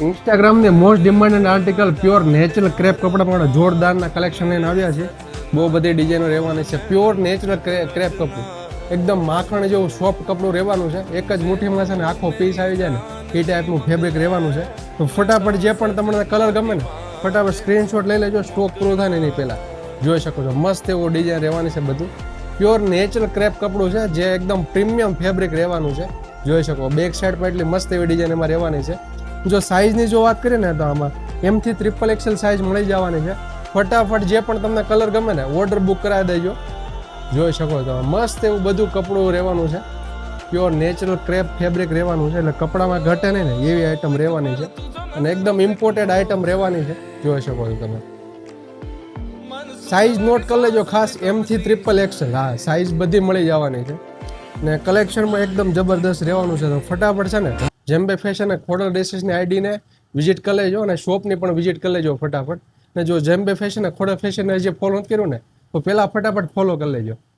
ઇન્સ્ટાગ્રામની most demanded article pure natural crepe કપડા પણ જોરદારના collection લઈને આવ્યા છે. બહુ બધી ડિઝાઇનો રહેવાની છે. પ્યોર નેચરલ ક્રેપ કપડું એકદમ માખણ જેવું સોફ્ટ કપડું રહેવાનું છે. એક જ મુઠ્ઠીમાં છે ને આખો પીસ આવી જાય ને એ ટાઈપનું ફેબ્રિક રહેવાનું છે. તો ફટાફટ જે પણ તમને કલર ગમે ને ફટાફટ સ્ક્રીનશોટ લઈ લેજો. સ્ટોક પૂરો થાય ને એની પહેલાં જોઈ શકો છો. મસ્ત એવું ડિઝાઇન રહેવાની છે. બધું પ્યોર નેચરલ ક્રેપ કપડું છે જે એકદમ પ્રીમિયમ ફેબ્રિક રહેવાનું છે. જોઈ શકો બેક સાઈડ પર એટલી મસ્ત એવી ડિઝાઇન એમાં રહેવાની છે. જો સાઇઝની જો વાત કરીએ ને તો આમાં એમથી XXL સાઇઝ મળી જવાની છે. ફટાફટ જે પણ તમને કલર ગમે ને ઓર્ડર બુક કરાવી દેજો. જોઈ શકો છો મસ્ત એવું બધું કપડું રહેવાનું છે. પ્યોર નેચરલ ક્રેપ ફેબ્રિક રહેવાનું છે એટલે કપડામાં ઘટે નહીં ને એવી આઈટમ રહેવાની છે અને એકદમ ઇમ્પોર્ટેડ આઈટમ રહેવાની છે. જોઈ શકો છો તમે. સાઇઝ નોટ કરી લેજો ખાસ એમથી XXL. હા સાઇઝ બધી મળી જવાની છે ને કલેક્શનમાં એકદમ જબરદસ્ત રહેવાનું છે. તો ફટાફટ છે ને જેમ્બે ફેશન ખોડલ ડ્રેસીસની આઈડીને વિઝિટ કરી લેજો અને શોપની પણ વિઝિટ કરી લેજો ફટાફટ. ને જો જેમ્બે ફેશન ખોડલ ફેશનને જે ફોલો નથી કર્યું ને તો પહેલાં ફટાફટ ફોલો કરી લેજો.